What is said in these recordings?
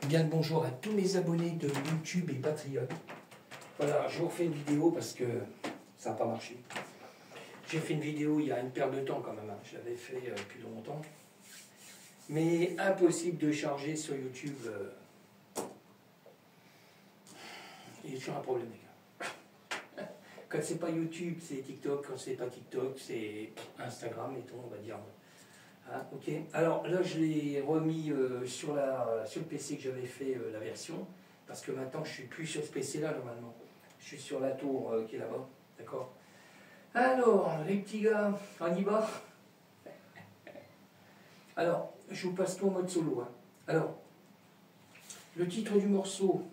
Bien le bonjour à tous mes abonnés de YouTube et Patriote. Voilà, je vous refais une vidéo parce que ça n'a pas marché. J'ai fait une vidéo il y a une paire de temps quand même, hein. Je l'avais fait depuis longtemps. Mais impossible de charger sur YouTube. Il y a toujours un problème, les gars. Quand c'est pas YouTube, c'est TikTok. Quand c'est pas TikTok, c'est Instagram, mettons, on va dire. Hein, ok. Alors là, je l'ai remis sur le PC que j'avais fait la version, parce que maintenant, je suis plus sur ce PC-là, normalement. Je suis sur la tour qui est là-bas, d'accord. Alors, les petits gars, on y va. Alors, je vous passe tout en mode solo. Hein. Alors, le titre du morceau,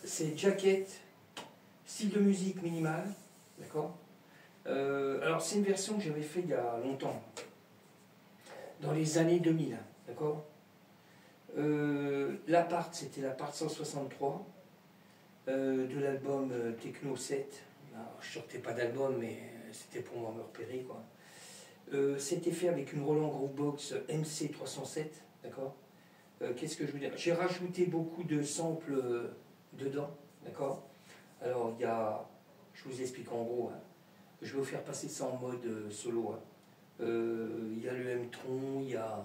c'est Jacket, style de musique minimal, d'accord. Alors, c'est une version que j'avais fait il y a longtemps, dans les années 2000, d'accord. L'appart, c'était l'appart 163 de l'album Techno 7. Alors, je sortais pas d'album, mais c'était pour moi me repérer, quoi. C'était fait avec une Roland Groovebox MC307, d'accord. Qu'est-ce que je veux dire? J'ai rajouté beaucoup de samples dedans, d'accord. Alors, il y a, je vous explique en gros, hein. Je vais vous faire passer ça en mode solo. Hein. Il y a le M-Tron, il y a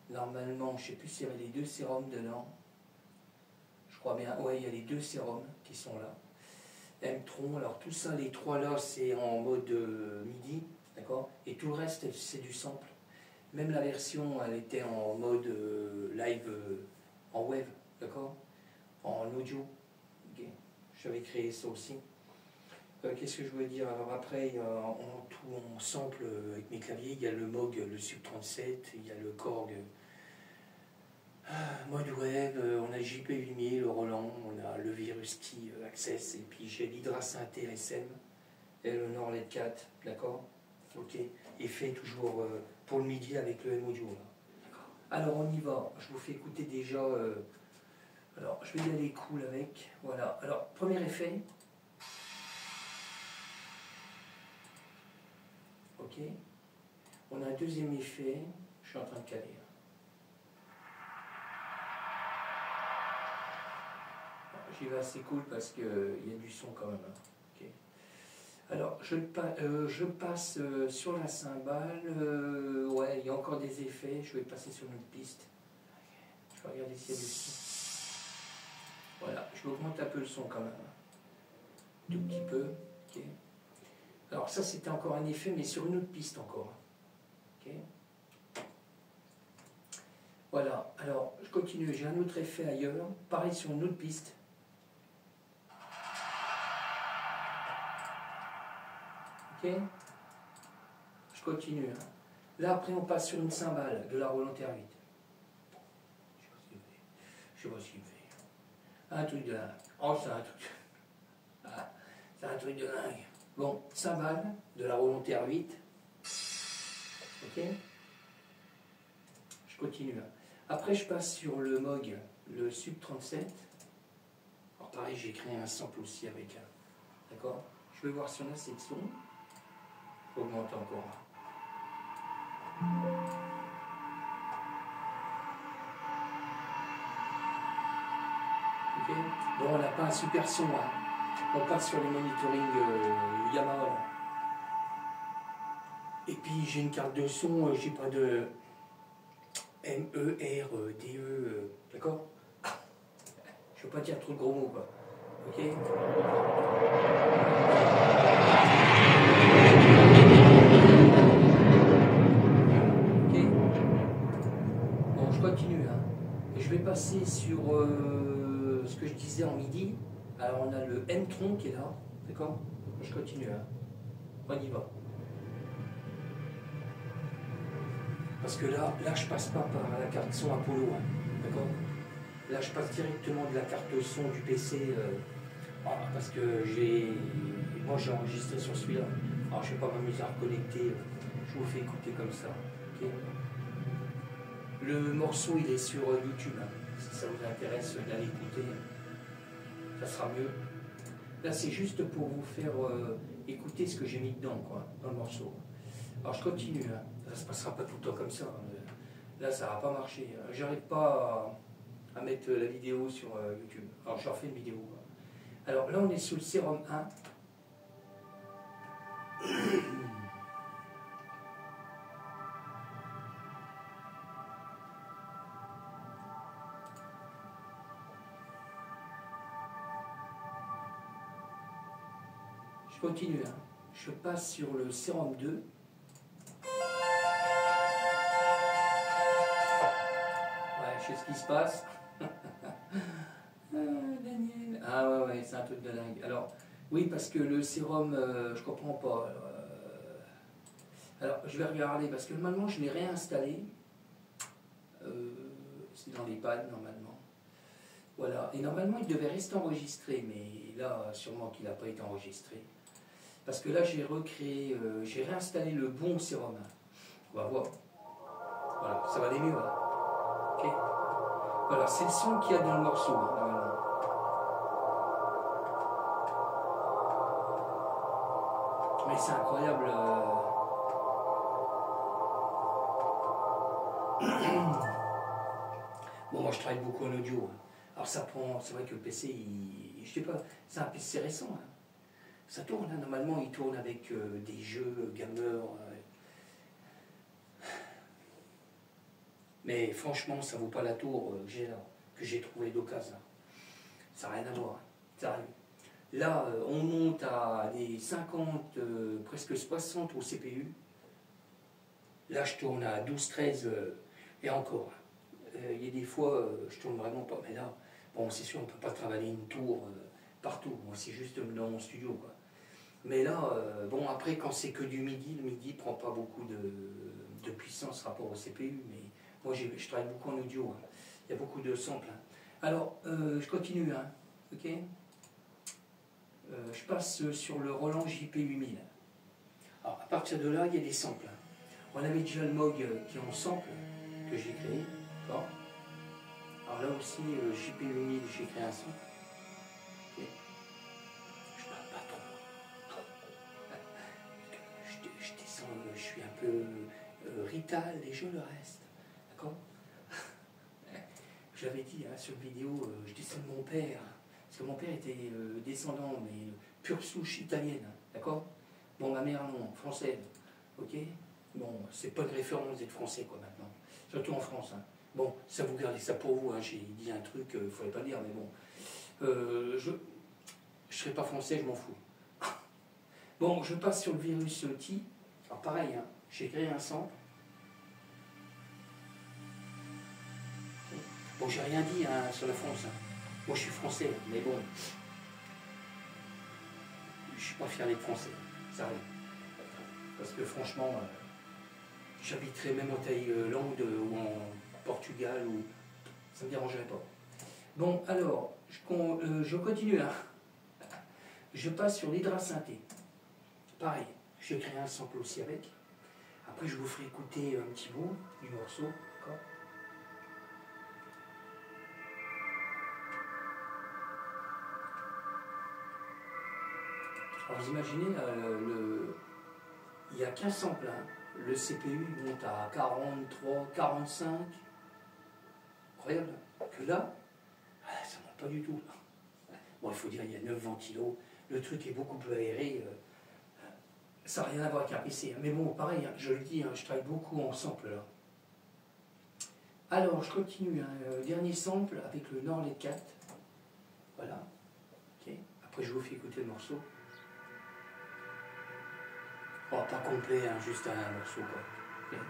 normalement, je ne sais plus s'il y avait les deux sérums dedans. Je crois bien, ouais, il y a les deux sérums qui sont là. M-Tron, alors tout ça, les trois là, c'est en mode MIDI, d'accord. Et tout le reste, c'est du sample. Même la version, elle était en mode live en web, d'accord, en audio. Okay. J'avais créé ça aussi. Qu'est-ce que je voulais dire? Alors après, en tout, on sample avec mes claviers. Il y a le Moog, le Sub 37, il y a le Korg, mode web, on a JP Lumier, le Roland, on a le Virus Key Access, et puis j'ai l'Hydra Synthé SM et le Norled 4, d'accord. Ok. Et fait toujours pour le MIDI avec le M-Audio. Alors on y va. Je vous fais écouter déjà. Alors je vais y aller cool avec. Voilà. Alors premier effet. Ok. On a un deuxième effet. Je suis en train de caler. J'y vais assez cool parce qu'il y a du son quand même. Okay. Alors je passe sur la cymbale. Ouais, il y a encore des effets. Je vais passer sur une autre piste. Je vais regarder s'il y a du son. Voilà, je augmente un peu le son quand même. Tout petit peu. Okay. Alors ça c'était encore un effet, mais sur une autre piste encore. Okay. Voilà, alors je continue, j'ai un autre effet ailleurs, pareil sur une autre piste. Ok. Je continue. Hein. Là après on passe sur une cymbale de la Roland R8. Je sais pas si vous fait. Un truc de dingue. Oh c'est un truc. Ah, c'est un truc de dingue. Bon, cymbale de la Roland R8. Ok. Je continue. Après, je passe sur le Moog, le Sub 37. Alors, pareil, j'ai créé un sample aussi avec un. D'accord. Je vais voir si on a cette son. Je vais augmenter encore. Ok. Bon, on n'a pas un super son. Hein. On passe sur les monitoring Yamaha. Là. Et puis, j'ai une carte de son, j'ai pas de. M-E-R-D-E, d'accord. Je ne veux pas dire trop de gros mots, quoi. Ok. Ok. Bon, je continue. Hein. Et je vais passer sur ce que je disais en MIDI. Alors, on a le M-Tron qui est là, d'accord. Je continue. Hein. On y va. Parce que là, je passe pas par la carte son Apollo, hein, d'accord. Là, je passe directement de la carte son du PC, parce que moi j'ai enregistré sur celui-là. Alors, je ne vais pas m'amuser à reconnecter, je vous fais écouter comme ça. Okay. Le morceau, il est sur YouTube, hein. Si ça vous intéresse d'aller écouter, ça sera mieux. Là, c'est juste pour vous faire écouter ce que j'ai mis dedans, quoi, dans le morceau. Alors, je continue. Hein. Ça ne se passera pas tout le temps comme ça. Là, ça va pas marcher. J'arrive pas à mettre mettre la vidéo sur YouTube. Alors je refais une vidéo. Alors là on est sous le sérum 1. Je continue, hein. Je passe sur le sérum 2. Ouais, je sais ce qui se passe. Daniel. Ah ouais, c'est un truc de dingue. Alors, oui, parce que le sérum, je comprends pas. Alors, je vais regarder, parce que normalement, je l'ai réinstallé. C'est dans les pannes, normalement. Voilà. Et normalement, il devait rester enregistré, mais là, sûrement qu'il n'a pas été enregistré. Parce que là, j'ai recréé, j'ai réinstallé le bon sérum. On va voir. Voilà, ça va aller mieux, voilà. Ok. Voilà, c'est le son qu'il y a dans le morceau, hein, normalement. Mais c'est incroyable. Bon, moi je travaille beaucoup en audio. Alors ça prend, c'est vrai que le PC, je sais pas, c'est un PC récent. Hein. Ça tourne, hein. Normalement il tourne avec des jeux gamers. Mais franchement, ça vaut pas la tour que j'ai trouvé d'occasion. Ça n'a rien à voir. Hein. Ça arrive. Là, on monte à des 50, presque 60 au CPU. Là, je tourne à 12, 13 et encore. Il y a des fois, je tourne vraiment pas. Mais là, bon, c'est sûr, on ne peut pas travailler une tour partout. Moi, c'est juste dans mon studio, quoi. Mais là, bon, après, quand c'est que du MIDI, le MIDI ne prend pas beaucoup de puissance rapport au CPU. Mais moi, je travaille beaucoup en audio. Hein. Il y a beaucoup de samples. Hein. Alors, je continue, hein, ok. Je passe sur le Roland JP8000. Alors, à partir de là, il y a des samples. On avait déjà le Moog qui est en sample, que j'ai créé. Alors là aussi, JP8000, j'ai créé un sample. Okay. Je parle pas trop. Je descends, je suis un peu rital et je le reste. D'accord. J'avais dit hein, sur vidéo, je descends de mon père. Parce que mon père était descendant, mais pure souche italienne. D'accord. Bon, ma mère non, française. Ok. Bon, c'est pas de référence d'être français, quoi, maintenant. Surtout en France. Hein. Bon, ça vous gardez ça pour vous. Hein. J'ai dit un truc, il ne fallait pas dire, mais bon. Je ne serai pas français, je m'en fous. Bon, je passe sur le virus T. Alors, pareil, hein, j'ai créé un sample. Bon, j'ai rien dit hein, sur la France. Hein. Moi, je suis français, mais bon. Je suis pas fier d'être français. Ça arrive. Parce que franchement. J'habiterais même en Thaïlande ou en Portugal, ou ça ne me dérangerait pas. Bon, alors, je continue là. Je passe sur l'hydrasynthé. Pareil, j'ai créé un sample aussi avec. Après, je vous ferai écouter un petit bout du morceau. Alors, vous imaginez, il n'y a qu'un sample. Hein. Le CPU il monte à 43, 45. Incroyable. Que là, ça ne monte pas du tout. Bon, il faut dire, il y a 9 ventilos. Le truc est beaucoup plus aéré. Ça n'a rien à voir avec un PC. Hein. Mais bon, pareil, hein, je le dis, hein, je travaille beaucoup en sample là. Alors, je continue. Hein, dernier sample avec le Norled 4. Voilà. Okay. Après, je vous fais écouter le morceau. Oh, pas complet, hein, juste un morceau quoi. Okay.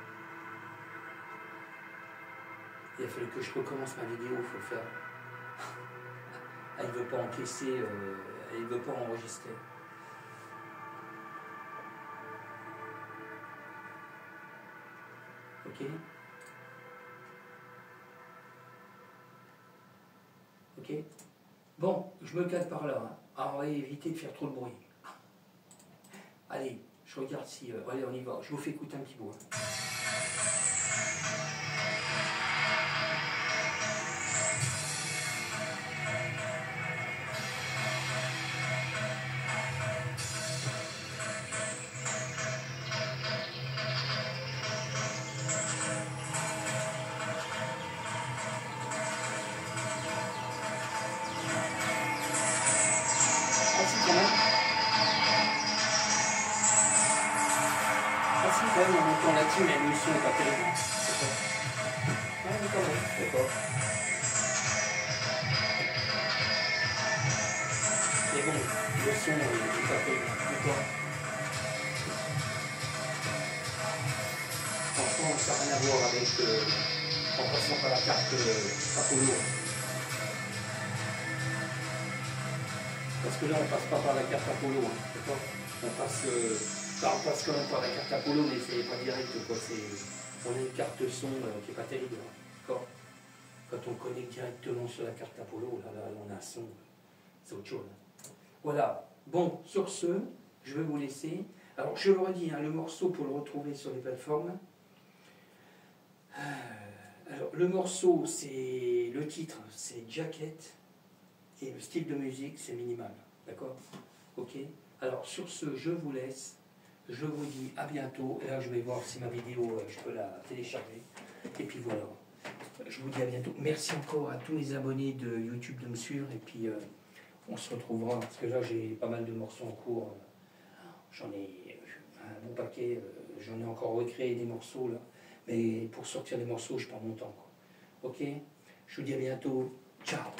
Il a fallu que je recommence ma vidéo, il faut le faire. Elle ne veut pas encaisser, elle ne veut pas enregistrer. Ok. Ok. Bon, je me cale par là. Hein. Alors, on va éviter de faire trop de bruit. Allez. Je regarde si... allez, on y va. Je vous fais écouter un petit bout. Hein. Pourtant la team, le son n'est pas terrible. D'accord. Ah, mais quand même, d'accord. Mais bon, le son n'est pas terrible. D'accord. Franchement, ça n'a rien à voir avec en passant par la carte Apollo. Parce que là, on passe pas par la carte Apollo, hein, d'accord. On passe quand même par la carte Apollo, mais c'est pas direct, quoi. On a une carte son qui n'est pas terrible, hein, d'accord. Quand on connecte directement sur la carte Apollo, là, on a un son, c'est autre chose. Voilà. Bon, sur ce, je vais vous laisser. Alors, je le redis, hein, le morceau pour le retrouver sur les plateformes. Alors, le morceau, c'est le titre, c'est Jacket, et le style de musique, c'est Minimal. D'accord? Ok? Alors, sur ce, je vous laisse. Je vous dis à bientôt. Et là, je vais voir si ma vidéo, je peux la télécharger. Et puis voilà. Je vous dis à bientôt. Merci encore à tous les abonnés de YouTube de me suivre. Et puis, on se retrouvera. Parce que là, j'ai pas mal de morceaux en cours. J'en ai un bon paquet. J'en ai encore recréé des morceaux là. Mais pour sortir les morceaux, je prends mon temps, quoi. Ok? Je vous dis à bientôt. Ciao!